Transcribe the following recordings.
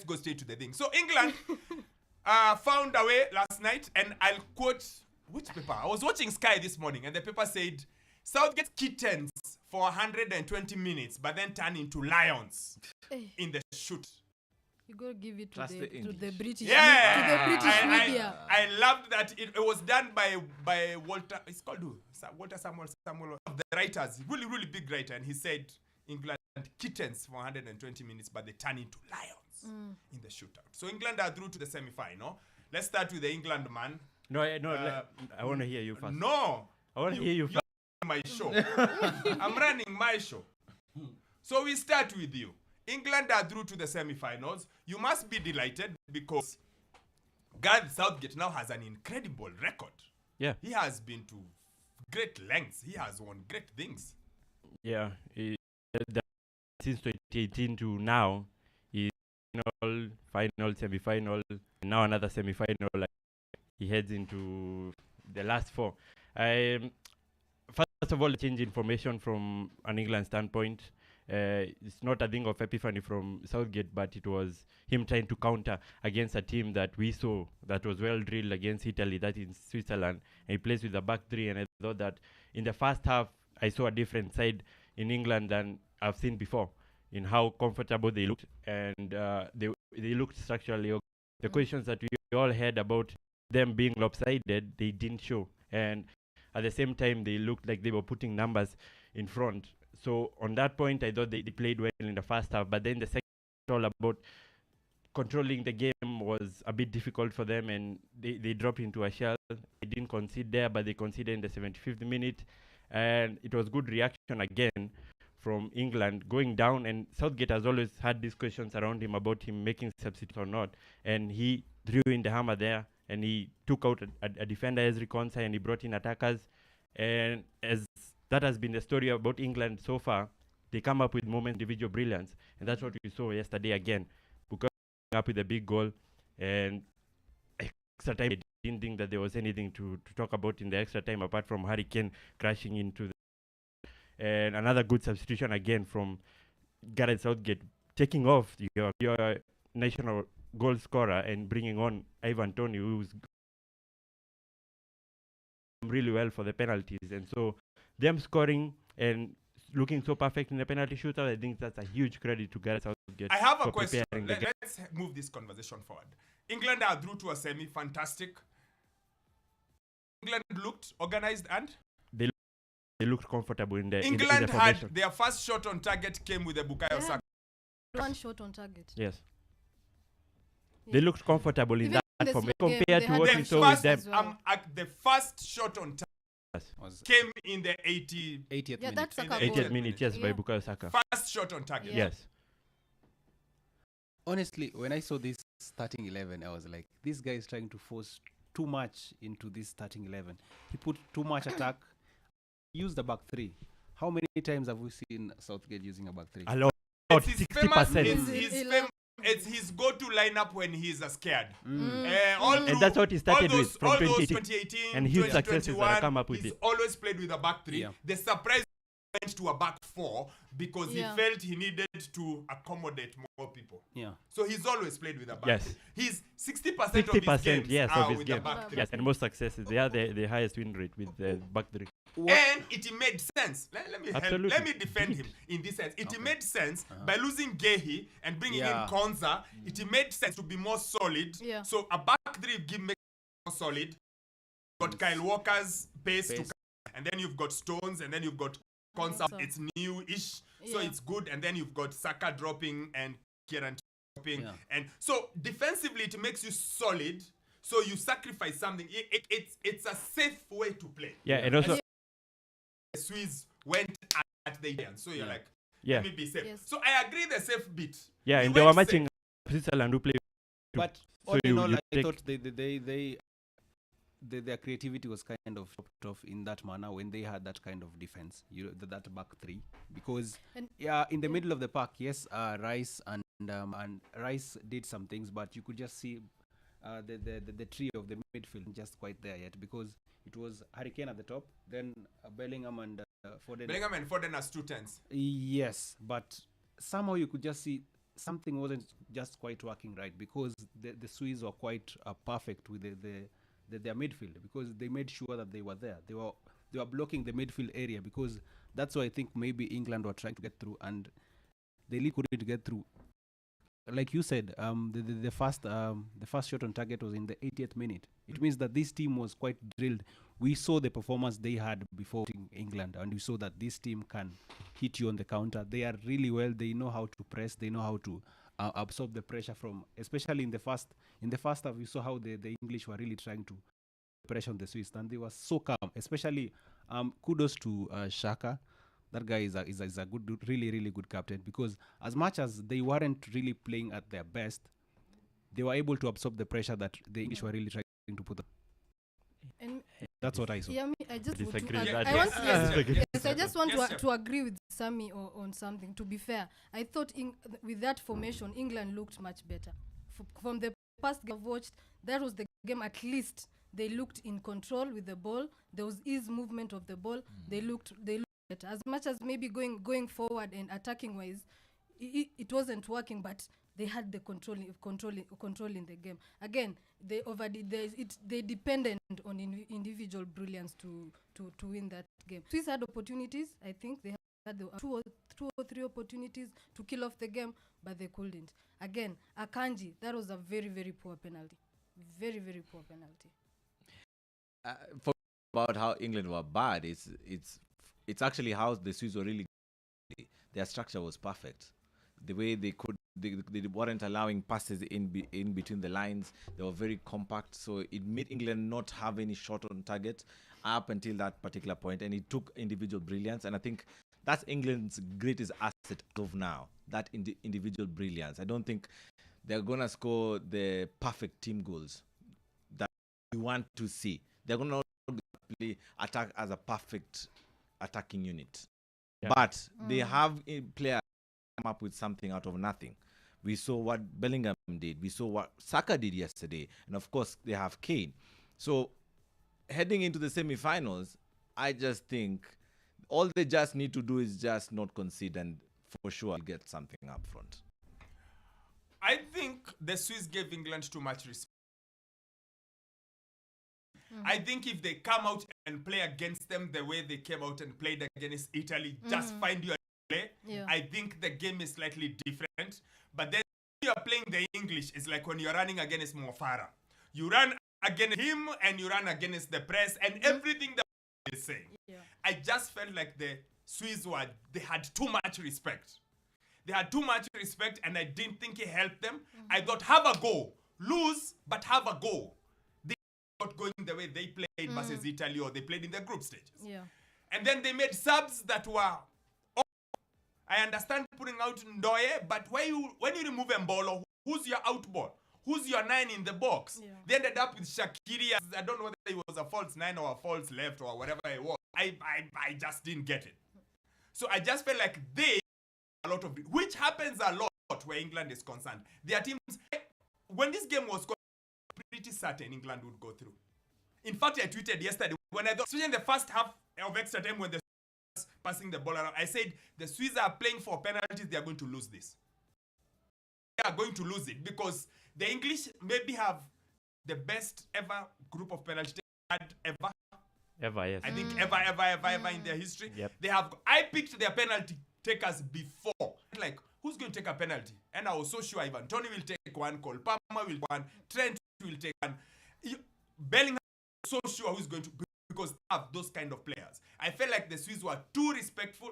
go straight to the thing. So England found a way last night, and I'll quote which paper? I was watching Sky this morning, and the paper said Southgate kittens for 120 minutes, but then turn into lions in the shoot. You gotta give it to the British. To the British media. I loved that it was done by Walter. It's called who? Walter Samuel of the writers. Really big writer, and he said England kittens for 120 minutes, but they turn into lions in the shootout. So England are through to the semi-final. Let's start with the England man. I want to hear you first. No, I want to hear you first. My show. I'm running my show. So we start with you. England are through to the semi-finals. You must be delighted because Gareth Southgate now has an incredible record. Yeah. He has been to great lengths. He has won great things. Yeah. Since 2018 to now, he's final, semi-final, and now another semi-final. He heads into the last four. First of all, change information from an England standpoint. It's not a thing of epiphany from Southgate, but it was him trying to counter against a team that we saw that was well drilled against Italy, that in Switzerland. And he plays with the back three, and I thought that in the first half, I saw a different side in England than I've seen before in how comfortable they looked, and they looked structurally okay. The questions that we all had about them being lopsided, they didn't show. And at the same time, they looked like they were putting numbers in front. So on that point, I thought they played well in the first half. But then the second, all about controlling the game was a bit difficult for them, and they dropped into a shell. They didn't concede there, but they conceded in the 75th minute. And it was good reaction again from England going down. And Southgate has always had these questions around him about him making substitutes or not. And he drew in the hammer there, and he took out a defender, Ezri Konsa, and he brought in attackers. And as that has been the story about England so far, they come up with moments, individual brilliance. And that's what we saw yesterday again. Bukayo up with a big goal. And extra time, I didn't think that there was anything to talk about in the extra time apart from Harry Kane crashing into the... And another good substitution again from Gareth Southgate, taking off your national goal scorer and bringing on Ivan Toney, who's really well for the penalties. And so them scoring and looking so perfect in the penalty shootout, I think that's a huge credit to Gareth Southgate. I have a question. Let's move this conversation forward. England are through to a semi. Fantastic. England looked organized and they looked comfortable in the England had their first shot on target came with the Bukayo Saka. One shot on target. Yes. They looked comfortable in that formation compared to what we saw with them. The first shot on target came in the 80th minute. That's 80th minute, yes, by Bukayo Saka. First shot on target. Yes. Honestly, when I saw this starting 11, I was like, this guy is trying to force too much into this starting 11. He put too much attack. Use the back three. How many times have we seen Southgate using a back three? A lot. 60%. It's his go-to lineup when he's scared. And that's what he started with from 2018 and huge successes that have come up with he's it. always played with a back three. Yeah. The surprise went to a back four because he felt he needed to accommodate more people. Yeah. So he's always played with a back yes. three. He's 60% of his games yes, are of his with game. the back three. Yes, and most successes. They are the highest win rate with the back three. And it made sense. Let me defend him in this sense. It made sense by losing Gehi and bringing in Konza. It made sense to be more solid. Yeah. So a back three makes more solid. You've got Kyle Walker's pace to come, and then you've got Stones, and then you've got Konza. It's new-ish, so it's good. And then you've got Saka dropping and Kieran dropping. Yeah. And so defensively, it makes you solid. So you sacrifice something. It's a safe way to play. Yeah, and also... The Swiss went at the end, so you're like, let me be safe. Yes. So I agree the safe bit. Yeah, and they were matching Switzerland who play. But all in all, I thought their creativity was kind of chopped off in that manner when they had that kind of defense, that back three, because in the middle of the park, yes, Rice and Rice did some things, but you could just see the tree of the midfield just quite there yet, because it was Harry Kane at the top, then Bellingham and Foden. Bellingham and Foden as 2 10s. Yes, but somehow you could just see something wasn't just quite working right, because the Swiss were quite perfect with their midfield, because they made sure that they were there. They were blocking the midfield area, because that's why I think maybe England were trying to get through, and they really couldn't get through. Like you said, the first shot on target was in the 80th minute. It means that this team was quite drilled. We saw the performance they had before England, and we saw that this team can hit you on the counter. They are really well. They know how to press. They know how to absorb the pressure from, especially in the first half. We saw how the English were really trying to pressure on the Swiss, and they were so calm. Especially, kudos to Saka. That guy is a good, really, really good captain, because as much as they weren't really playing at their best, they were able to absorb the pressure that the English were really trying to put on. And that's what I saw. Yeah, I just disagree. I just want to agree with Sammy on something. To be fair, I thought with that formation, England looked much better. From the past game I've watched, that was the game at least they looked in control with the ball. There was ease movement of the ball. They looked better. As much as maybe going forward and attacking wise, it wasn't working, but they had the control in the game. Again, they depended on individual brilliance to win that game. Swiss had opportunities. I think they had two or three opportunities to kill off the game, but they couldn't. Again, Akanji, that was a very, very poor penalty. Very, very poor penalty. About how England were bad, it's actually how the Swiss were really. Their structure was perfect. The way they weren't allowing passes in between the lines. They were very compact, so it made England not have any shot on target up until that particular point, and it took individual brilliance. And I think that's England's greatest asset of now, that individual brilliance. I don't think they're gonna score the perfect team goals that we want to see. They're gonna play attack as a perfect attacking unit, but they have a player come up with something out of nothing. We saw what Bellingham did. We saw what Saka did yesterday, and of course they have Kane. So heading into the semi-finals, I just think all they just need to do is just not concede, and for sure get something up front. I think the Swiss gave England too much respect. I think if they come out and play against them the way they came out and played against Italy, just find your play. Yeah. I think the game is slightly different. But then when you're playing the English, it's like when you're running against Mo Farah. You run against him and you run against the press and everything that is saying. Yeah. I just felt like the Swiss they had too much respect. They had too much respect, and I didn't think it helped them. I thought, have a go. Lose, but have a go. Not going the way they played versus Italy, or they played in the group stages. Yeah. And then they made subs that were I understand putting out Ndoye, but when you remove Mbolo, who's your out ball? Who's your 9 in the box? Yeah. They ended up with Shaqiri. I don't know whether it was a false 9 or a false left or whatever it was. I just didn't get it. So I just felt like they a lot of it, which happens a lot where England is concerned. Their teams, when this game was pretty certain England would go through. In fact, I tweeted yesterday when I thought, especially in the first half of extra time when the Swiss passing the ball around, I said the Swiss are playing for penalties. They are going to lose this. They are going to lose it because the English maybe have the best ever group of penalty takers ever, yes. I think ever in their history. Yep. I picked their penalty takers before. Like, who's going to take a penalty? And I was so sure Ivan Toney will take one, Cole Palmer will take one, Trent will take one. Bellingham was so sure who's going to, because they have those kind of players. I felt like the Swiss were too respectful.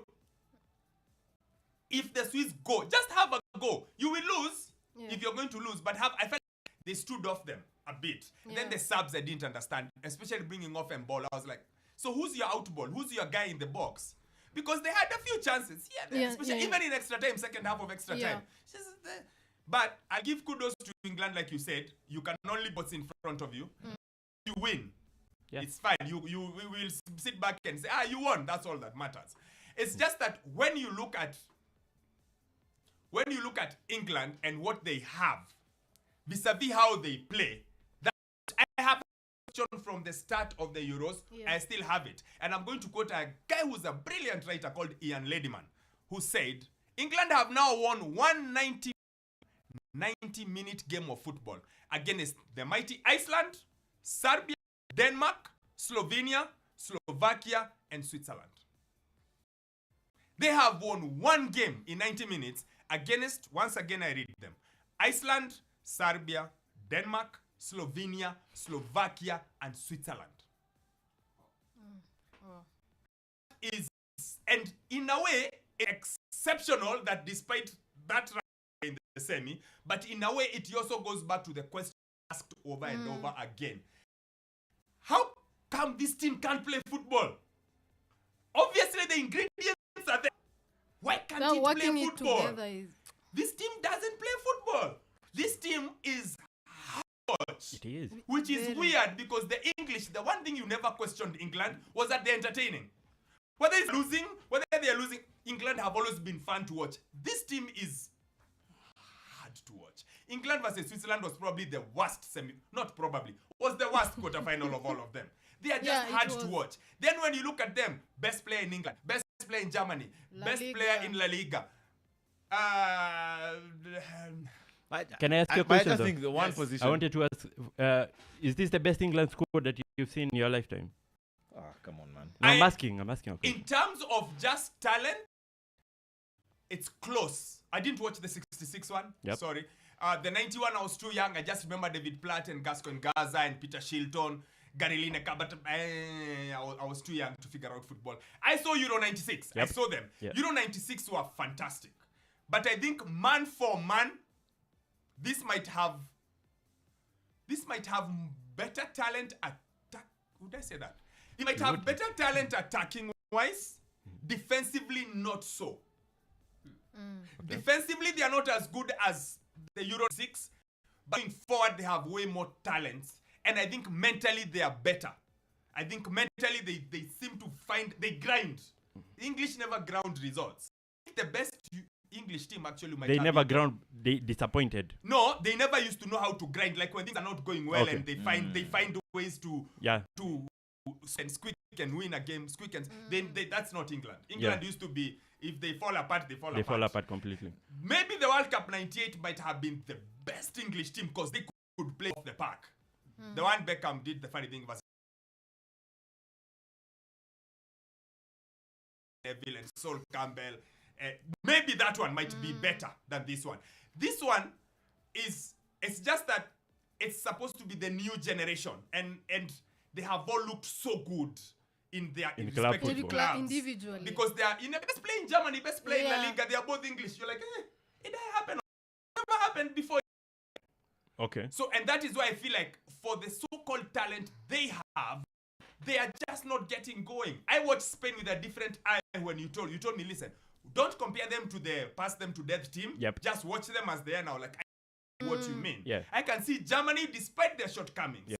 If the Swiss go, just have a go. You will lose if you're going to lose, but I felt like they stood off them a bit. Yeah. Then the subs I didn't understand, especially bringing off Mbolo. I was like, so who's your out ball? Who's your guy in the box? Because they had a few chances, especially even in extra time, second half of extra time. But I give kudos to England, like you said. You can only what's in front of you. You win. Yeah. It's fine. We will sit back and say, you won. That's all that matters. It's just that when you look at England and what they have, vis-a-vis how they play, that I have a question from the start of the Euros. Yeah. I still have it. And I'm going to quote a guy who's a brilliant writer called Ian Ladyman, who said, England have now won 190 90-minute game of football against the mighty Iceland, Serbia, Denmark, Slovenia, Slovakia, and Switzerland. They have won one game in 90 minutes against, once again I read them, Iceland, Serbia, Denmark, Slovenia, Slovakia, and Switzerland. Is, and in a way, exceptional that despite that in the semi, but in a way it also goes back to the question asked over and over again. How come this team can't play football? Obviously the ingredients are there. Why can't it play football? This team doesn't play football. This team is hot. It is. Which is weird because the English, the one thing you never questioned England was that they're entertaining. Whether they are losing, England have always been fun to watch. This team is hard to watch. England versus Switzerland was probably the worst was the worst quarterfinal of all of them. They are just hard to watch. Then when you look at them, best player in England, best player in Germany, best player in La Liga. Can I ask you a question? I just think the one position. I wanted to ask, is this the best England squad that you've seen in your lifetime? Oh, come on, man. No, I'm asking. In terms of just talent, it's close. I didn't watch the 66 one. Yep. Sorry. The 91, I was too young. I just remember David Platt and Gascoigne Gaza and Peter Shilton, Gary Lineker, but I was too young to figure out football. I saw Euro 96. Yep. I saw them. Yep. Euro 96 were fantastic. But I think man for man, this might have better talent would I say that? It might have better talent attacking wise, defensively not so. Okay. Defensively they are not as good as the Euro 6, but going forward they have way more talents, and I think mentally they are better. I think mentally they seem to they grind. The English never ground results. The best English team actually might they never ground. They disappointed. No, they never used to know how to grind. Like when things are not going well, and they find ways to and squeak and win a game. Squeak and that's not England. England used to be, if they fall apart, they fall apart. They fall apart completely. Maybe the World Cup '98 might have been the best English team because they could play off the park. The one Beckham did the funny thing was Neville and Sol Campbell. Maybe that one might be better than this one. This one it's just that it's supposed to be the new generation, and they have all looked so good in their respective clubs individually, because they are best player in Germany, best player in La Liga. They are both English. You're like, it didn't happen. It never happened before. Okay. So, and that is why I feel like for the so-called talent they have, they are just not getting going. I watched Spain with a different eye when you told me, listen, don't compare them to the pass them to death team. Yep. Just watch them as they are now. Like, I know what you mean. Yeah. I can see Germany despite their shortcomings. Yeah.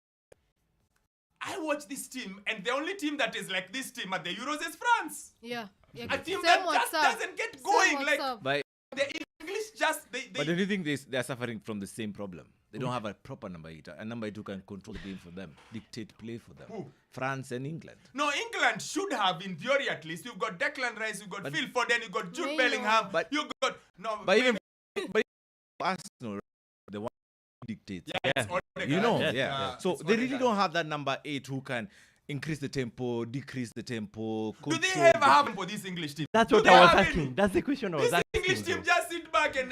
I watch this team, and the only team that is like this team at the Euros is France. Yeah. A team that just doesn't get going. Like the English just But don't you think they are suffering from the same problem? They don't have a proper number 8. A number 8 who can control the game for them, dictate play for them. Who? France and England. No, England should have, in theory at least. You've got Declan Rice, you've got Phil Foden, you've got Jude Bellingham, you've got Arsenal, the one who dictates. Yeah. So they really don't have that number 8 who can increase the tempo, decrease the tempo. Do they ever have for this English team? That's what I was asking. That's the question I was asking. This English team just sit back and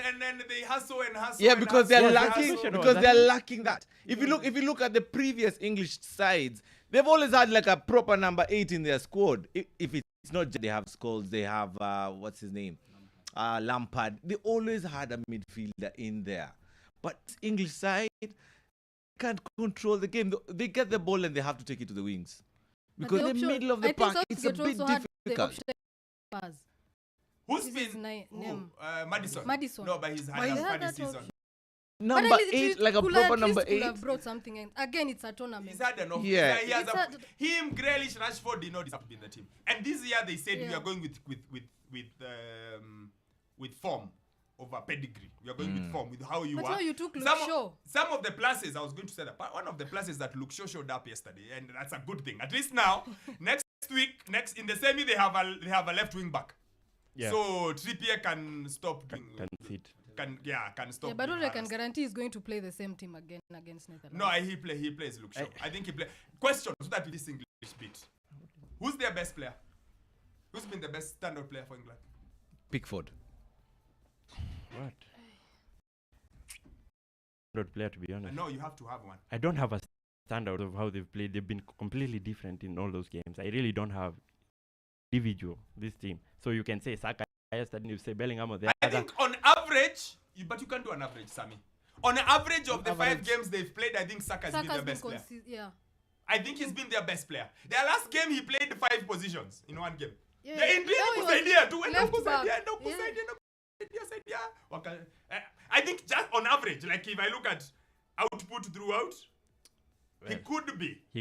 they hustle and hustle. Yeah, because they're lacking. Because they're lacking that. If you look at the previous English sides, they've always had like a proper number 8 in their squad. If it's not just they have Scholes, they have what's his name, Lampard. They always had a midfielder in there. But English side can't control the game. They get the ball and they have to take it to the wings. Because in the middle of the park, it's a bit difficult. Who's been name? Madison. No, but he's had a funny season. Number 8, like a proper number 8. Have brought something in. Again, it's a tournament. He's had enough. Yeah. Him, Grealish, Rashford did not deserve to be in the team. And this year they said we are going with form over pedigree. We are going with form, with how you are. But how you took some of the pluses, I was going to say that, but one of the pluses that Luke Shaw showed up yesterday, and that's a good thing. At least now, next in the semi, they have a left wing back. Yeah. So Trippier can stop doing. Can sit. can stop. Yeah, but all I can harassed. guarantee is going to play the same team again against Netherlands. No, he plays Luke Shaw. I think he plays. Question so that this English bit. Who's their best player? Who's been the best standout player for England? Pickford. What? Not player, to be honest. No, you have to have one. I don't have a standout of how they've played. They've been completely different in all those games. I really don't have individual this team. So you can say Saka, yesterday you say Bellingham or the I other. think on average, but you can't do an average, Sammy. On average of the 5 games they've played, I think Saka's been their best player. Yeah. I think he's been their best player. Their last game, he played 5 positions in one game. Yeah. The Indian idea too. I think just on average, like if I look at output throughout, he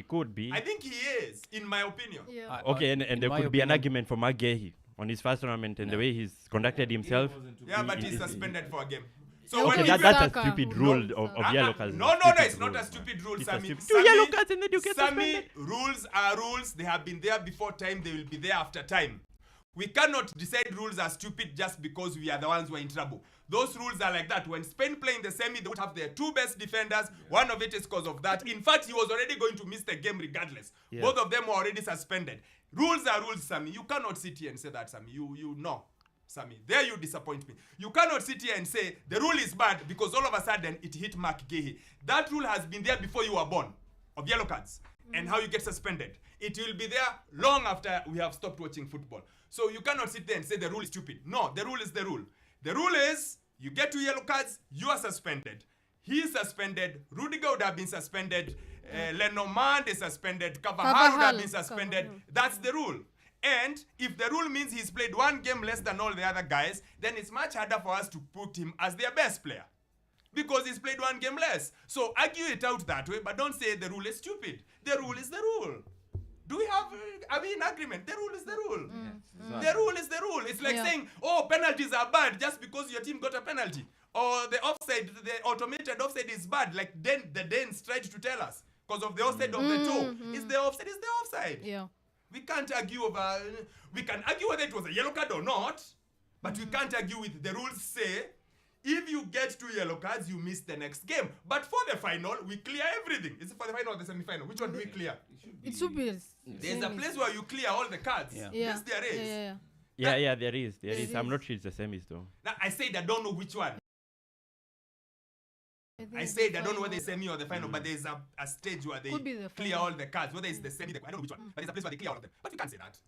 could be. I think he is, in my opinion. Yeah. Okay, and there could be an argument for McGahey on his first tournament and the way he's conducted himself. Yeah, but he's suspended for a game. So okay, that's a stupid rule of yellow cards. No, it's not a stupid rule, Sammy. 2 yellow cards and then you get suspended. Rules are rules. They have been there before time. They will be there after time. We cannot decide rules are stupid just because we are the ones who are in trouble. Those rules are like that. When Spain play in the semi, they would have their 2 best defenders. One of it is because of that. In fact, he was already going to miss the game regardless. Yeah. Both of them were already suspended. Rules are rules, Sammy. You cannot sit here and say that, Sammy. You know, Sammy. There you disappoint me. You cannot sit here and say the rule is bad because all of a sudden it hit Mark Gahey. That rule has been there before you were born, of yellow cards, and how you get suspended. It will be there long after we have stopped watching football. So you cannot sit there and say the rule is stupid. No, the rule is the rule. The rule is you get 2 yellow cards, you are suspended. He is suspended. Rudiger would have been suspended. Lenormand is suspended. Carvajal would have been suspended. That's the rule. And if the rule means he's played 1 game less than all the other guys, then it's much harder for us to put him as their best player. Because he's played 1 game less. So argue it out that way, but don't say the rule is stupid. The rule is the rule. Do we have, in agreement? The rule is the rule. The rule is the rule. It's like saying, oh, penalties are bad just because your team got a penalty. Or the offside, the automated offside is bad. Like the Danes tried to tell us. Because of the offside of the toe. Is the offside. Yeah. We can't argue over, we can argue whether it was a yellow card or not. But we can't argue with the rules say, if you get 2 yellow cards, you miss the next game. But for the final, we clear everything. Is it for the final or the semi-final? Which one do we clear? It should be. There's a place where you clear all the cards. Yeah. Yes, there is. Yeah, there is. I'm not sure it's the semis though. Now, I said I don't know which one. I said I don't know whether it's semi or the final, but there's a stage where they clear all the cards. Whether it's the semi, I don't know which one. But there's a place where they clear all of them. But you can't say that.